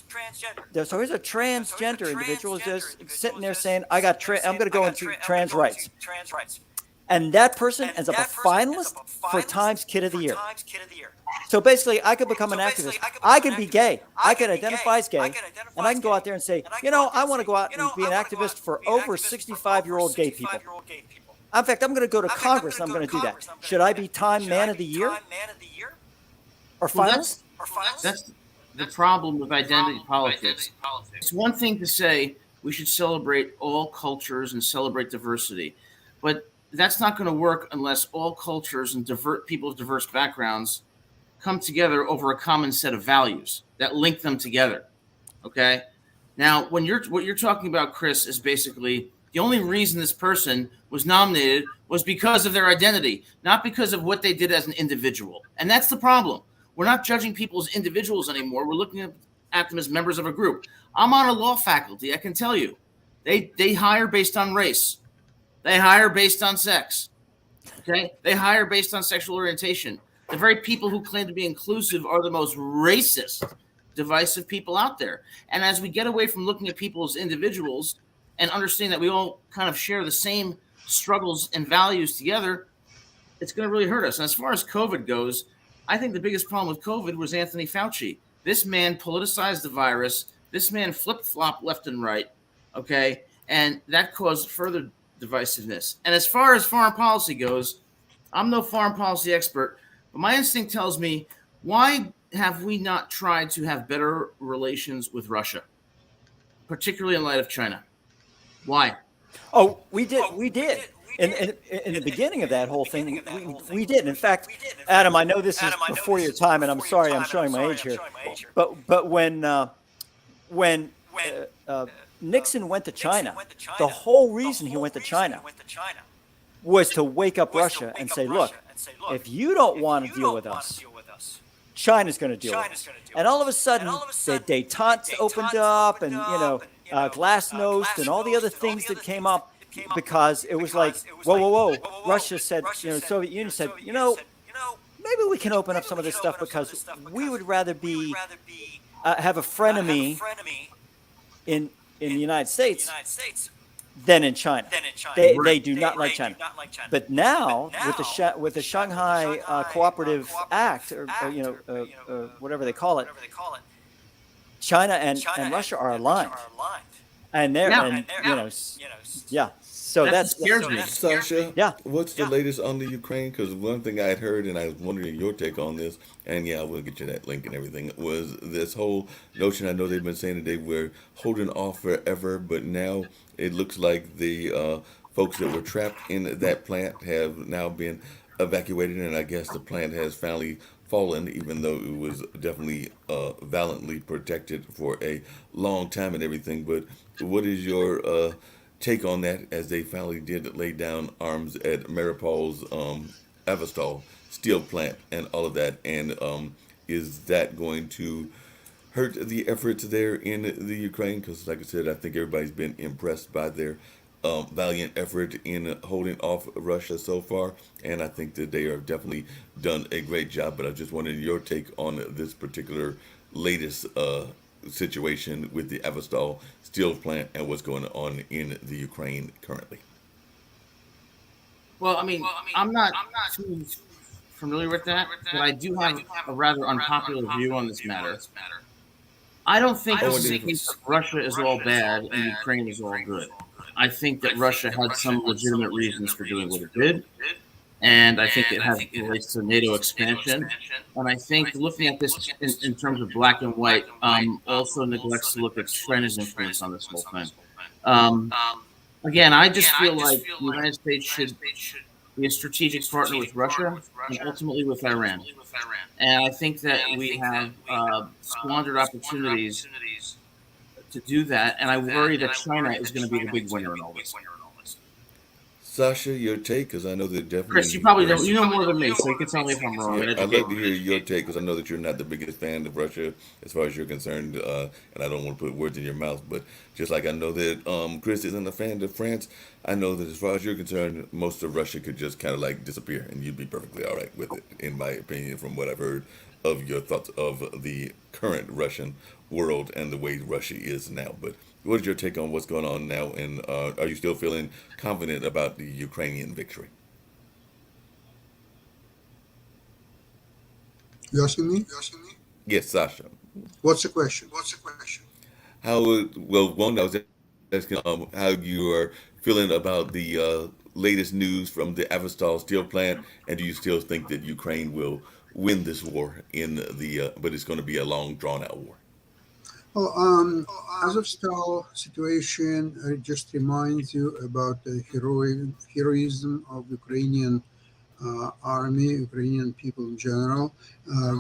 So here's a transgender individual just sitting there saying, I'm going to go into trans rights. And that person ends up a finalist for Times Kid of the Year. So basically, I could become an activist. I could be gay. I could identify as gay. And I can go out there and say, I want to go out and be an activist for over 65-year-old gay people. In fact, I'm going to go to Congress and I'm going to do that. Should I be Time Man of the Year? Or finalist?
That's the problem with identity politics. It's one thing to say we should celebrate all cultures and celebrate diversity, but that's not going to work unless all cultures and people of diverse backgrounds come together over a common set of values that link them together. Okay? Now, what you're talking about, Chris, is basically the only reason this person was nominated was because of their identity, not because of what they did as an individual. And that's the problem. We're not judging people as individuals anymore. We're looking at them as members of a group. I'm on a law faculty. I can tell you, they hire based on race. They hire based on sex. Okay? They hire based on sexual orientation. The very people who claim to be inclusive are the most racist, divisive people out there. And as we get away from looking at people as individuals and understand that we all kind of share the same struggles and values together, it's going to really hurt us. And as far as COVID goes, I think the biggest problem with COVID was Anthony Fauci. This man politicized the virus. This man flip-flopped left and right, okay? And that caused further divisiveness. And as far as foreign policy goes, I'm no foreign policy expert, but my instinct tells me, why have we not tried to have better relations with Russia, particularly in light of China? Why?
Oh, we did. In the beginning of that whole thing, we did. In fact, Adam, I know this is before your time, and I'm sorry I'm showing my age here. But when Nixon went to China, the whole reason he went to China was to wake up Russia and say, look, if you don't want to deal with us, China's going to deal with us. And all of a sudden, the détente opened up, and Glasnost and all the other things that came up, because it was like, whoa. Russia said, Soviet Union said, maybe we can open up some of this stuff because we would rather have a frenemy in the United States than in China. They do not like China. But now with the Shanghai Cooperative Act, or whatever they call it, China and Russia are aligned, and they're yeah. So
That scares me.
Sasha,
Yeah.
what's the latest on the Ukraine? Because one thing I had heard, and I was wondering your take on this, and yeah, we'll get you that link and everything, was this whole notion. I know they've been saying that they were holding off forever, but now it looks like the folks that were trapped in that plant have now been evacuated, and I guess the plant has finally fallen, even though it was definitely valiantly protected for a long time and everything. But what is your take on that, as they finally did lay down arms at Maripol's Avastal steel plant and all of that? And is that going to hurt the efforts there in the Ukraine? Because, like I said, I think everybody's been impressed by their valiant effort in holding off Russia so far, and I think that they have definitely done a great job. But I just wanted your take on this particular latest situation with the Avastal steel plant and what's going on in the Ukraine currently.
Well, I mean, I'm not too familiar with that, but I do have a rather unpopular view on this matter. I don't think this is a case of Russia is all bad and Ukraine is all good. I think that Russia had some legitimate reasons for doing what it did, and I think it has relates to NATO expansion. And I think looking at this in terms of black and white also neglects to look at China's influence on this whole thing. Again, I just feel like the United States should be a strategic partner with Russia and ultimately with Iran. And I think that we have squandered opportunities to do that, and I worry that China is going to be the big winner in all this.
Sasha, your take, because I know that definitely.
Chris, you probably don't. You know more than me, so you can tell me if I'm wrong.
Yeah, I'd love to hear your take, because I know that you're not the biggest fan of Russia as far as you're concerned, and I don't want to put words in your mouth, but just like I know that Chris isn't a fan of France, I know that as far as you're concerned, most of Russia could just kind of like disappear, and you'd be perfectly all right with it, in my opinion, from what I've heard of your thoughts of the current Russian world and the way Russia is now. But what is your take on what's going on now, and are you still feeling confident about the Ukrainian victory?
You asking me?
Yes, Sasha.
What's the question?
How well? One, I was asking how you are feeling about the latest news from the Avastal steel plant, and do you still think that Ukraine will win this war in the? But it's going to be a long, drawn-out war.
Well, Azovstal situation just reminds you about the heroism of Ukrainian army, Ukrainian people in general,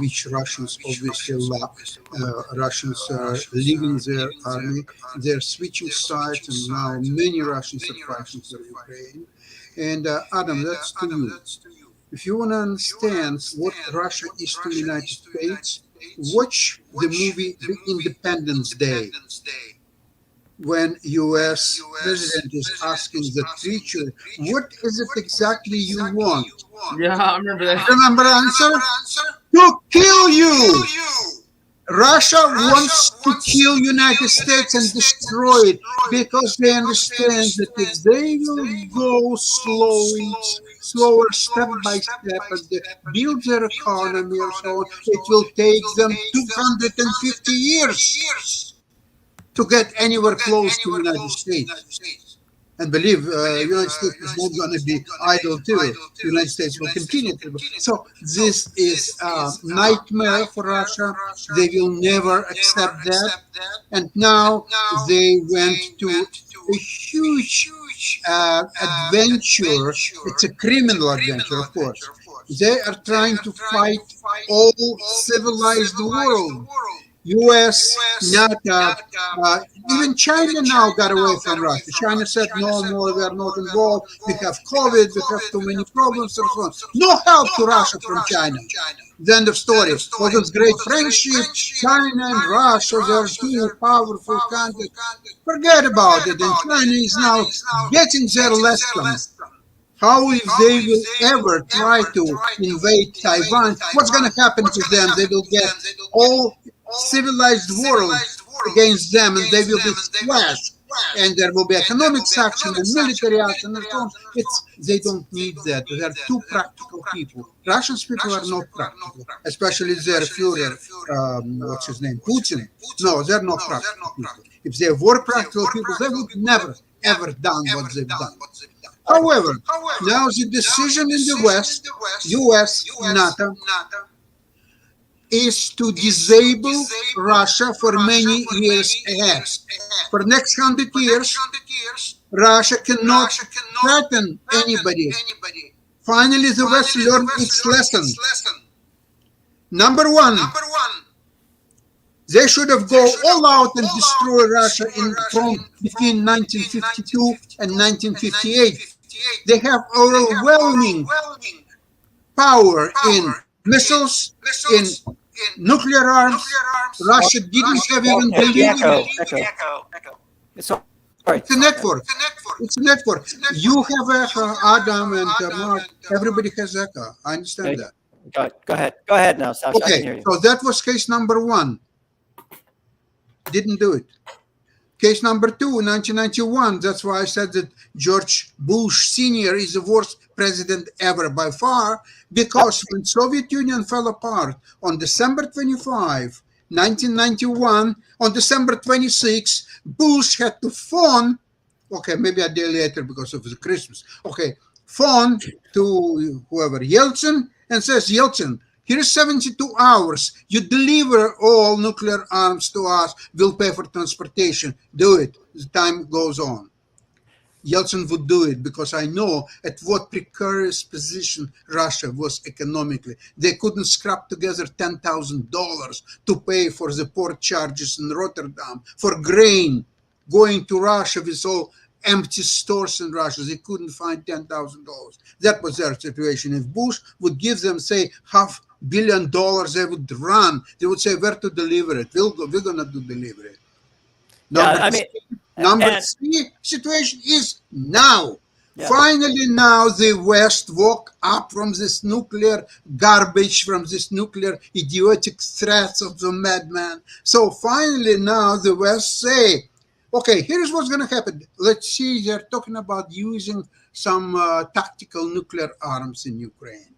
which Russians obviously lack. Russians are leaving their army, they're switching sides, and now many Russians are fighting for Ukraine. And Adam, that's to you. If you want to understand what Russia is to the United States, watch the movie The Independence Day, when U.S. president is asking the preacher, what is it exactly you want?
Yeah, I remember that.
Remember the answer? To kill you! Russia wants to kill United States and destroy it because they understand that if they will go slower, step by step, and they build their economy or so on, it will take them 250 years to get anywhere close to the United States. And believe the United States is not going to be idle too. The United States will continue to. So this is a nightmare for Russia. They will never accept that. And now they went to a huge adventure. It's a criminal adventure, of course. They are trying to fight all civilized world. U.S., NATO, even China now got away from Russia. China said, no more, we are not involved. We have COVID, we have too many problems, and so on. No help to Russia from China. The end of story. For this great friendship, China and Russia, they are two powerful countries. Forget about it. And China is now getting their lesson. How if they will ever try to invade Taiwan, what's going to happen to them? They will get all civilized world against them, and they will be slashed and there will be economic sanction and military action and so on. They don't need that. They are too practical people. Russians people are not practical, especially their Führer, what's his name, Putin. No, they're not practical people. If they were practical people, they would never, ever done what they've done. However, now the decision in the West, US, NATO, is to disable Russia for many years ahead. For the next 100 years, Russia cannot threaten anybody. Finally, the West learned its lesson. Number one, they should have gone all out and destroyed Russia between 1952 and 1958. They have overwhelming power in missiles, in nuclear arms. Russia didn't have even delivered. It's a network. It's a network. You have Echo, Adam, and Mark. Everybody has Echo. I understand that.
Go ahead. Go ahead now, Sasha. I can hear
Okay,
you.
so that was case number one. Didn't do it. Case number two, 1991. That's why I said that George Bush Sr. is the worst president ever by far, because when Soviet Union fell apart on December 25, 1991, on December 26, Bush had to phone, okay, maybe a day later because of the Christmas, okay, phone to whoever, Yeltsin, and says, Yeltsin, here's 72 hours. You deliver all nuclear arms to us. We'll pay for transportation. Do it. The time goes on. Yeltsin would do it because I know at what precarious position Russia was economically. They couldn't scrap together $10,000 to pay for the port charges in Rotterdam, for grain going to Russia with all empty stores in Russia. They couldn't find $10,000. That was their situation. If Bush would give them, say, $500 million, they would run. They would say, where to deliver it? We're going to deliver it. Number three situation is now. Yeah. Finally, now the West woke up from this nuclear garbage, from this nuclear idiotic threats of the madman. So finally, now the West say, okay, here's what's going to happen. Let's see, they're talking about using some tactical nuclear arms in Ukraine.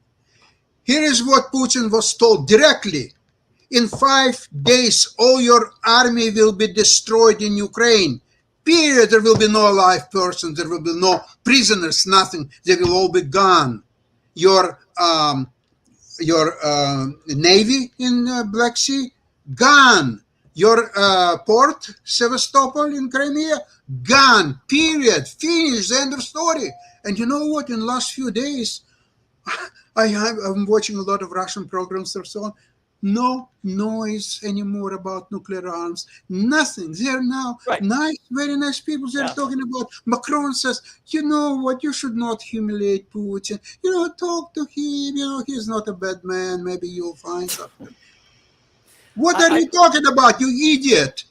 Here is what Putin was told directly. In 5 days, all your army will be destroyed in Ukraine. Period. There will be no live persons. There will be no prisoners, nothing. They will all be gone. Your navy in Black Sea, gone. Your port, Sevastopol in Crimea, gone. Period. Finished. End of story. And you know what? In the last few days, I'm watching a lot of Russian programs or so on. No noise anymore about nuclear arms. Nothing. They're now nice, very nice people. They're talking about. Macron says, you know what? You should not humiliate Putin. You know, talk to him. You know, he's not a bad man. Maybe you'll find something. What are you talking about, you idiot?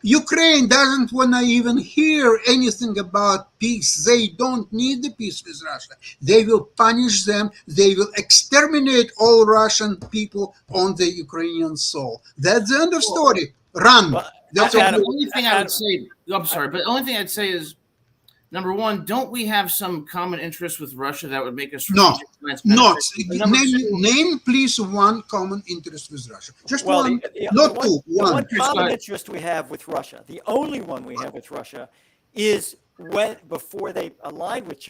Ukraine doesn't want to even hear anything about peace. They don't need the peace with Russia. They will punish them. They will exterminate all Russian people on the Ukrainian soil. That's the end of story. Run. That's
the only thing I would say. I'm sorry, but the only thing I'd say is, number one, don't we have some common interest with Russia that would make us
not? Name please one common interest with Russia. Just one, not two.
One. One common interest we have with Russia, the only one we have with Russia, is before they aligned with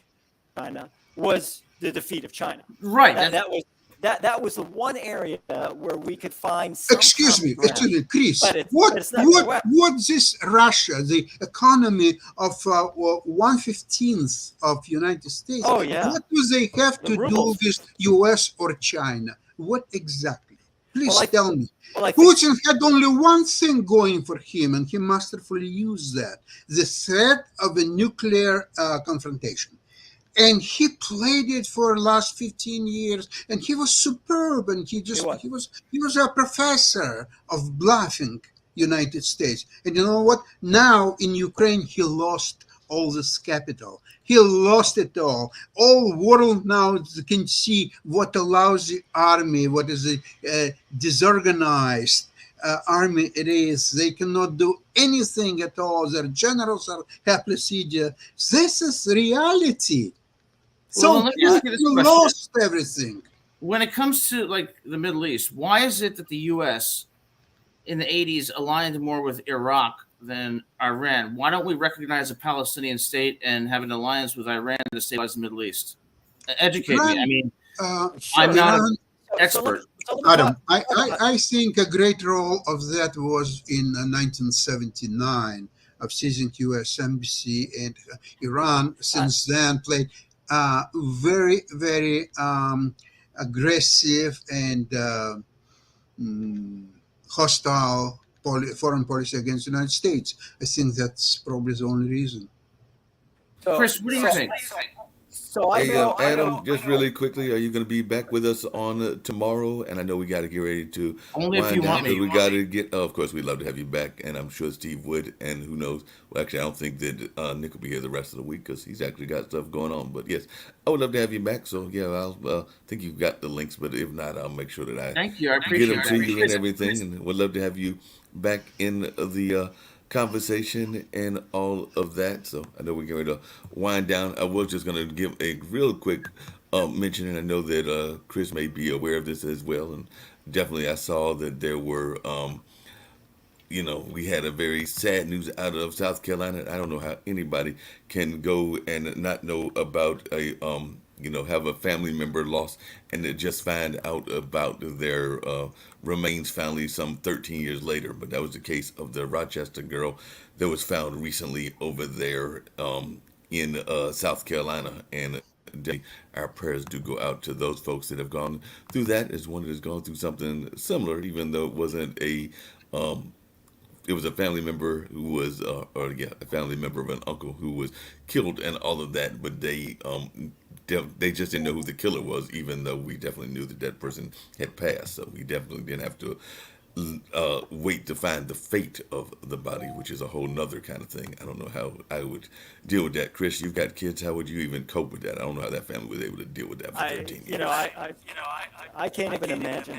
China, was the defeat of China.
Right.
That was the one area where we could find some
excuse me, Chris, what this Russia, the economy of 1/15 of United States, what do they have to do with US or China? What exactly? Please tell me. Putin had only one thing going for him, and he masterfully used that: the threat of a nuclear confrontation. And he played it for the last 15 years, and he was superb. And he was a professor of bluffing United States. And you know what? Now in Ukraine, he lost all this capital. He lost it all. All world now can see what a lousy army, what is disorganized, army it is. They cannot do anything at all. Their generals are haplopedia. This is reality. So
Well, let me ask you this
you
question.
lost everything.
When it comes to like the Middle East, why is it that the U.S. in the 80s aligned more with Iraq than Iran? Why don't we recognize a Palestinian state and have an alliance with Iran to stabilize the Middle East? Educate me. I mean, I'm not an expert.
Adam, I think a great role of that was in 1979 of seizing U.S. embassy, and Iran since then played very, very aggressive and hostile foreign policy against the United States. I think that's probably the only reason.
Chris, what do you think?
So I
Hey,
know,
Adam, just really quickly, are you going to be back with us on tomorrow? And I know we got to get ready to
Only if you
down
want me.
because we got to get. Oh, of course, we'd love to have you back, and I'm sure Steve would. And who knows? Well, actually, I don't think that Nick will be here the rest of the week because he's actually got stuff going on. But yes, I would love to have you back. So yeah, I'll think you've got the links, but if not, I'll make sure that I
Thank you. I
get
appreciate
them to you and
that.
everything, and would love to have you back in the conversation and all of that. So I know we're getting ready to wind down. I was just going to give a real quick mention, and I know that Chris may be aware of this as well. And definitely, I saw that there were. We had a very sad news out of South Carolina. I don't know how anybody can go and not know about have a family member lost and then just find out about their remains finally some 13 years later. But that was the case of the Rochester girl that was found recently over there in South Carolina. And our prayers do go out to those folks that have gone through that, as one that has gone through something similar, even though it wasn't it was a family member who was, a family member of an uncle who was killed and all of that. But they just didn't know who the killer was, even though we definitely knew that person had passed. So we definitely didn't have to wait to find the fate of the body, which is a whole nother kind of thing. I don't know how I would deal with that. Chris, you've got kids. How would you even cope with that? I don't know how that family was able to deal with that for 13 years.
I can't even imagine.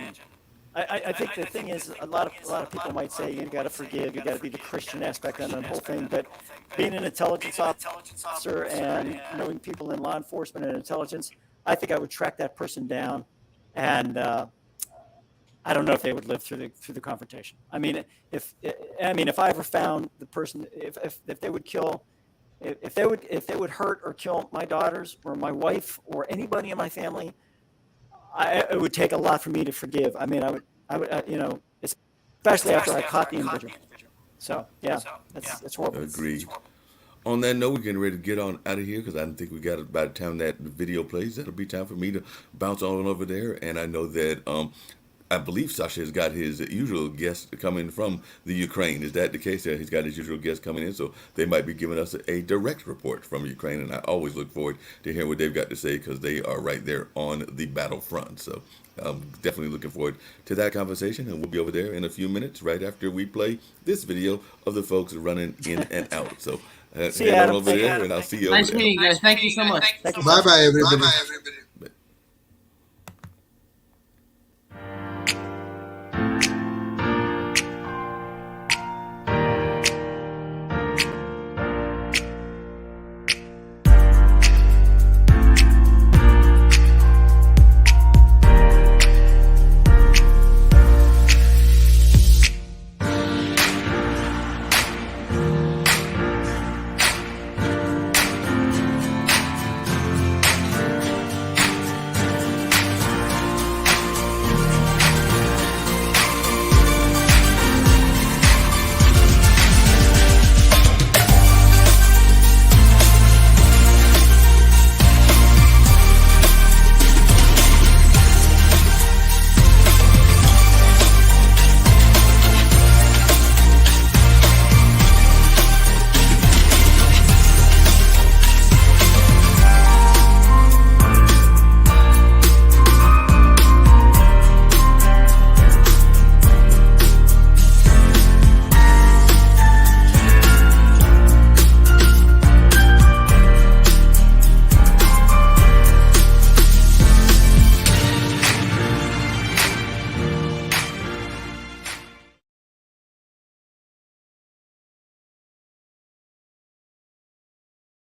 I think the thing is, a lot of people might say you got to forgive, you got to be the Christian aspect on the whole thing. But being an intelligence officer and knowing people in law enforcement and intelligence, I think I would track that person down, and I don't know if they would live through the confrontation. I mean, if I ever found the person, if they would kill, if they would hurt or kill my daughters or my wife or anybody in my family, it would take a lot for me to forgive. I mean, I would, especially after I caught the individual. So yeah, that's horrible.
Agreed. On that note, we're getting ready to get on out of here because I think we got by the time that video plays, that'll be time for me to bounce on over there. And I know that I believe Sasha has got his usual guest coming from the Ukraine. Is that the case? That he's got his usual guest coming in, so they might be giving us a direct report from Ukraine. And I always look forward to hearing what they've got to say because they are right there on the battlefront. So I'm definitely looking forward to that conversation, and we'll be over there in a few minutes right after we play this video of the folks running in and out. So head on over there, and I'll see you over there.
Nice meeting you guys. Thank you so much.
Bye bye, everybody.